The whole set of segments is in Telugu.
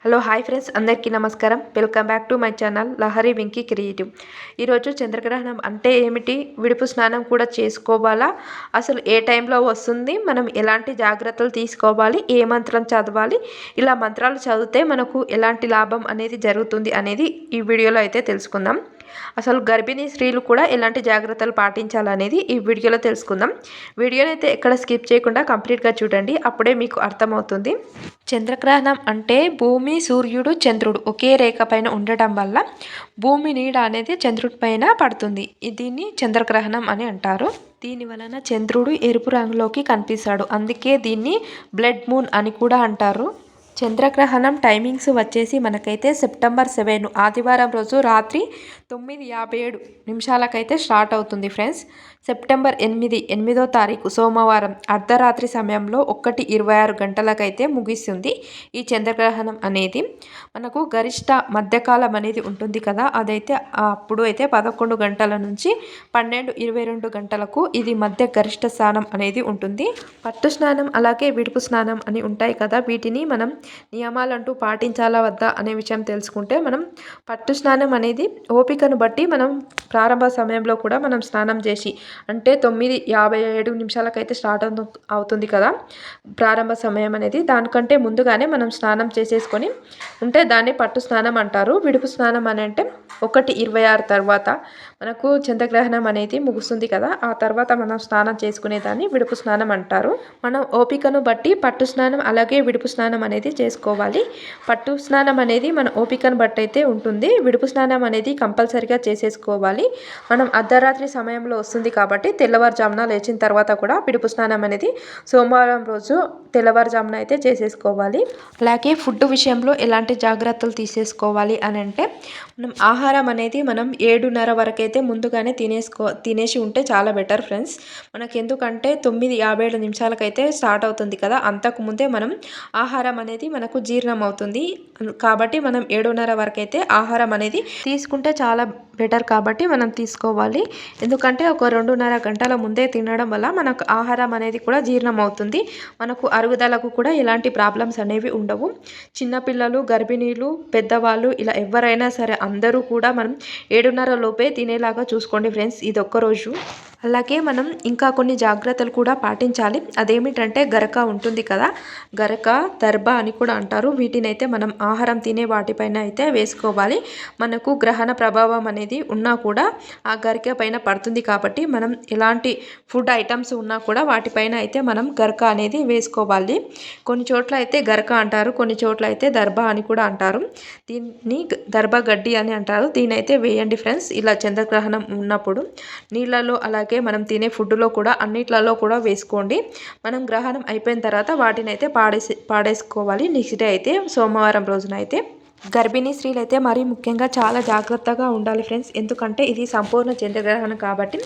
హలో హాయ్ ఫ్రెండ్స్, అందరికీ నమస్కారం. Welcome back to my channel Lahari Venky creative. ఈరోజు చంద్రగ్రహణం అంటే ఏమిటి, విడుపు స్నానం కూడా చేసుకోవాలా, అసలు ఏ టైంలో వస్తుంది, మనం ఎలాంటి జాగ్రత్తలు తీసుకోవాలి, ఏ మంత్రం చదవాలి, ఇలా మంత్రాలు చదివితే మనకు ఎలాంటి లాభం అనేది జరుగుతుంది అనేది ఈ వీడియోలో అయితే తెలుసుకుందాం. అసలు గర్భిణీ స్త్రీలు కూడా ఎలాంటి జాగ్రత్తలు పాటించాలనేది ఈ వీడియోలో తెలుసుకుందాం. వీడియోని అయితే ఎక్కడ స్కిప్ చేయకుండా కంప్లీట్గా చూడండి, అప్పుడే మీకు అర్థమవుతుంది. చంద్రగ్రహణం అంటే భూమి, సూర్యుడు, చంద్రుడు ఒకే రేఖ పైన ఉండటం వల్ల భూమి నీడ అనేది చంద్రుడి పైన పడుతుంది. దీన్ని చంద్రగ్రహణం అని అంటారు. దీని వలన చంద్రుడు ఎరుపు రంగులోకి కనిపిస్తాడు, అందుకే దీన్ని బ్లడ్ మూన్ అని కూడా అంటారు. చంద్రగ్రహణం టైమింగ్స్ వచ్చేసి మనకైతే సెప్టెంబర్ 7 ఆదివారం రోజు రాత్రి 9:57 స్టార్ట్ అవుతుంది ఫ్రెండ్స్. సెప్టెంబర్ 8వ తారీఖు సోమవారం అర్ధరాత్రి సమయంలో 1:26 ముగిస్తుంది ఈ చంద్రగ్రహణం అనేది. మనకు గరిష్ట మధ్యకాలం అనేది ఉంటుంది కదా, అదైతే అప్పుడు అయితే 11 గంటల నుంచి 12:22 గంటలకు ఇది మధ్య గరిష్ట స్నానం అనేది ఉంటుంది. పట్టు స్నానం అలాగే విడుపు స్నానం అని ఉంటాయి కదా, వీటిని మనం నియమాలంటూ పాటించాలా వద్దా అనే విషయం తెలుసుకుంటే, మనం పట్టు స్నానం అనేది ఓపికను బట్టి మనం ప్రారంభ సమయంలో కూడా మనం స్నానం చేసి, అంటే 9:57 స్టార్ట్ అవుతుంది కదా ప్రారంభ సమయం అనేది, దానికంటే ముందుగానే మనం స్నానం చేసేసుకొని ఉంటే దాన్ని పట్టు స్నానం అంటారు. విడుపు స్నానం అని అంటే 1:26 తర్వాత మనకు చంద్రగ్రహణం అనేది ముగుస్తుంది కదా, ఆ తర్వాత మనం స్నానం చేసుకునేదాన్ని విడుపు స్నానం అంటారు. మనం ఓపికను బట్టి పట్టు స్నానం అలాగే విడుపు స్నానం అనేది చేసుకోవాలి. పట్టు స్నానం అనేది మన ఓపికను బట్టి అయితే ఉంటుంది. విడుపు స్నానం అనేది కంపల్సరిగా చేసేసుకోవాలి. మనం అర్ధరాత్రి సమయంలో వస్తుంది కాబట్టి తెల్లవారుజామున లేచిన తర్వాత కూడా విడుపు స్నానం అనేది సోమవారం రోజు తెల్లవారుజామున అయితే చేసేసుకోవాలి. అలాగే ఫుడ్ విషయంలో ఎలాంటి జాగ్రత్తలు తీసేసుకోవాలి అని అంటే, మనం ఆహారం అనేది మనం 7:30 వరకు అయితే ముందుగానే తినేసి ఉంటే చాలా బెటర్ ఫ్రెండ్స్. మనకి ఎందుకంటే 9:57 స్టార్ట్ అవుతుంది కదా, అంతకుముందే మనం ఆహారం అనేది మనకు జీర్ణం అవుతుంది. కాబట్టి మనం 7:30 వరకు అయితే ఆహారం అనేది తీసుకుంటే చాలా బెటర్ కాబట్టి మనం తీసుకోవాలి. ఎందుకంటే ఒక 2:30 గంటల ముందే తినడం వల్ల మనకు ఆహారం అనేది కూడా జీర్ణం అవుతుంది. మనకు అరుగుదలకు కూడా ఎలాంటి ప్రాబ్లమ్స్ అనేవి ఉండవు. చిన్నపిల్లలు, గర్భిణీలు, పెద్దవాళ్ళు ఇలా ఎవరైనా సరే అందరూ కూడా మనం 7:30 లోపే తినేలాగా చూసుకోండి ఫ్రెండ్స్, ఇది ఒక్కరోజు. అలాగే మనం ఇంకా కొన్ని జాగ్రత్తలు కూడా పాటించాలి. అదేమిటంటే గరక ఉంటుంది కదా, గరక, దర్భ అని కూడా అంటారు. వీటినైతే మనం ఆహారం తినే వాటిపైన అయితే వేసుకోవాలి. మనకు గ్రహణ ప్రభావం అనేది ఉన్నా కూడా ఆ గరిక పైన పడుతుంది కాబట్టి మనం ఎలాంటి ఫుడ్ ఐటమ్స్ ఉన్నా కూడా వాటిపైన అయితే మనం గరక అనేది వేసుకోవాలి. కొన్ని చోట్ల అయితే గరక అంటారు, కొన్ని చోట్ల అయితే దర్భ అని కూడా అంటారు. దీన్ని దర్భ గడ్డి అని అంటారు. దీనైతే వేయండి ఫ్రెండ్స్, ఇలా చంద్రగ్రహణం ఉన్నప్పుడు నీళ్ళలో అలాగే మనం తినే ఫుడ్లో కూడా అన్నిట్లలో కూడా వేసుకోండి. మనం గ్రహణం అయిపోయిన తర్వాత వాటిని అయితే పాడేసుకోవాలి. నెక్స్ట్ డే అయితే సోమవారం రోజున అయితే గర్భిణీ స్త్రీలు అయితే మరీ ముఖ్యంగా చాలా జాగ్రత్తగా ఉండాలి ఫ్రెండ్స్. ఎందుకంటే ఇది సంపూర్ణ చంద్రగ్రహణం కాబట్టి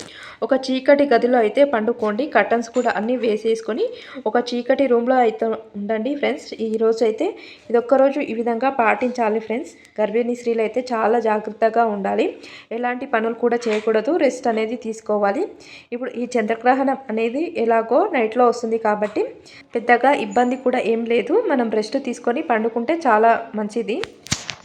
ఒక చీకటి గదిలో అయితే పండుకోండి. కర్టన్స్ కూడా అన్నీ వేసేసుకొని ఒక చీకటి రూమ్లో అయితే ఉండండి ఫ్రెండ్స్. ఈరోజు అయితే ఇదొక్కరోజు ఈ విధంగా పాటించాలి ఫ్రెండ్స్. గర్భిణీ స్త్రీలు అయితే చాలా జాగ్రత్తగా ఉండాలి. ఎలాంటి పనులు కూడా చేయకూడదు, రెస్ట్ అనేది తీసుకోవాలి. ఇప్పుడు ఈ చంద్రగ్రహణం అనేది ఎలాగో నైట్లో వస్తుంది కాబట్టి పెద్దగా ఇబ్బంది కూడా ఏం లేదు. మనం రెస్ట్ తీసుకొని పండుకుంటే చాలా మంచిది.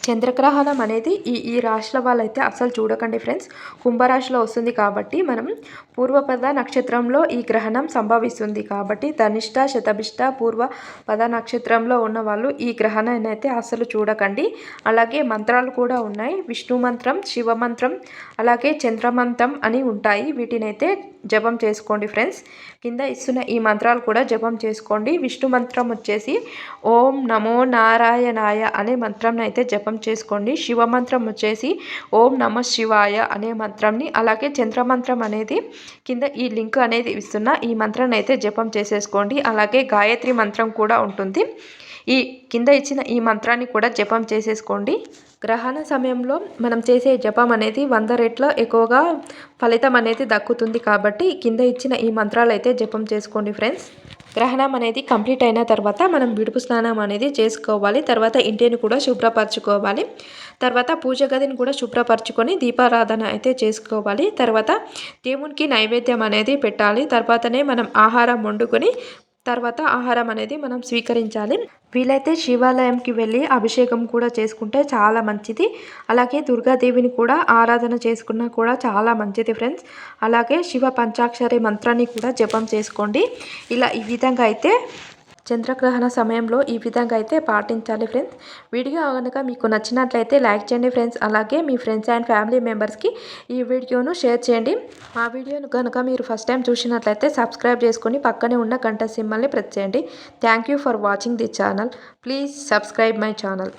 చంద్రగ్రహణం అనేది ఈ రాశుల వాళ్ళైతే అసలు చూడకండి ఫ్రెండ్స్. కుంభరాశిలో వస్తుంది కాబట్టి మనం పూర్వపద నక్షత్రంలో ఈ గ్రహణం సంభవిస్తుంది కాబట్టి ధనిష్ట, శతభిష్ట, పూర్వపద నక్షత్రంలో ఉన్న వాళ్ళు ఈ గ్రహణాన్ని అయితే అసలు చూడకండి. అలాగే మంత్రాలు కూడా ఉన్నాయి. విష్ణు మంత్రం, శివ మంత్రం, అలాగే చంద్రమంత్రం అని ఉంటాయి. వీటినైతే జపం చేసుకోండి ఫ్రెండ్స్. కింద ఇస్తున్న ఈ మంత్రాలు కూడా జపం చేసుకోండి. విష్ణు మంత్రం వచ్చేసి ఓం నమో నారాయణాయ అనే మంత్రం అయితే జపం చేసుకోండి. శివ మంత్రం వచ్చేసి ఓం నమ శివాయ అనే మంత్రంని, అలాగే చంద్రమంత్రం అనేది కింద ఈ లింక్ అనేది ఇస్తున్న ఈ మంత్రాన్ని అయితే జపం చేసేసుకోండి. అలాగే గాయత్రి మంత్రం కూడా ఉంటుంది. ఈ కింద ఇచ్చిన ఈ మంత్రాన్ని కూడా జపం చేసేసుకోండి. గ్రహణ సమయంలో మనం చేసే జపం అనేది 100 రెట్లు ఎక్కువగా ఫలితం అనేది దక్కుతుంది కాబట్టి కింద ఇచ్చిన ఈ మంత్రాలు అయితే జపం చేసుకోండి ఫ్రెండ్స్. గ్రహణం అనేది కంప్లీట్ అయిన తర్వాత మనం విడుపు స్నానం అనేది చేసుకోవాలి. తర్వాత ఇంటిని కూడా శుభ్రపరచుకోవాలి. తర్వాత పూజ గదిని కూడా శుభ్రపరచుకొని దీపారాధన అయితే చేసుకోవాలి. తర్వాత దేవునికి నైవేద్యం అనేది పెట్టాలి. తర్వాతనే మనం ఆహారం వండుకొని తర్వాత ఆహారం అనేది మనం స్వీకరించాలి. వీలైతే శివాలయంకి వెళ్ళి అభిషేకం కూడా చేసుకుంటే చాలా మంచిది. అలాగే దుర్గాదేవిని కూడా ఆరాధన చేసుకున్నా కూడా చాలా మంచిది ఫ్రెండ్స్. అలాగే శివ పంచాక్షరి మంత్రాన్ని కూడా జపం చేసుకోండి. ఇలా ఈ విధంగా అయితే చంద్రగ్రహణ సమయంలో ఈ విధంగా అయితే పాటించాలి ఫ్రెండ్స్. వీడియో కనుక మీకు నచ్చినట్లయితే లైక్ చేయండి ఫ్రెండ్స్. అలాగే మీ ఫ్రెండ్స్ అండ్ ఫ్యామిలీ మెంబర్స్కి ఈ వీడియోను షేర్ చేయండి. మా వీడియోను కనుక మీరు ఫస్ట్ టైం చూసినట్లయితే సబ్స్క్రైబ్ చేసుకొని పక్కనే ఉన్న గంట సింబల్ని ప్రెస్ చేయండి. Thank you for watching the channel. Please subscribe my channel.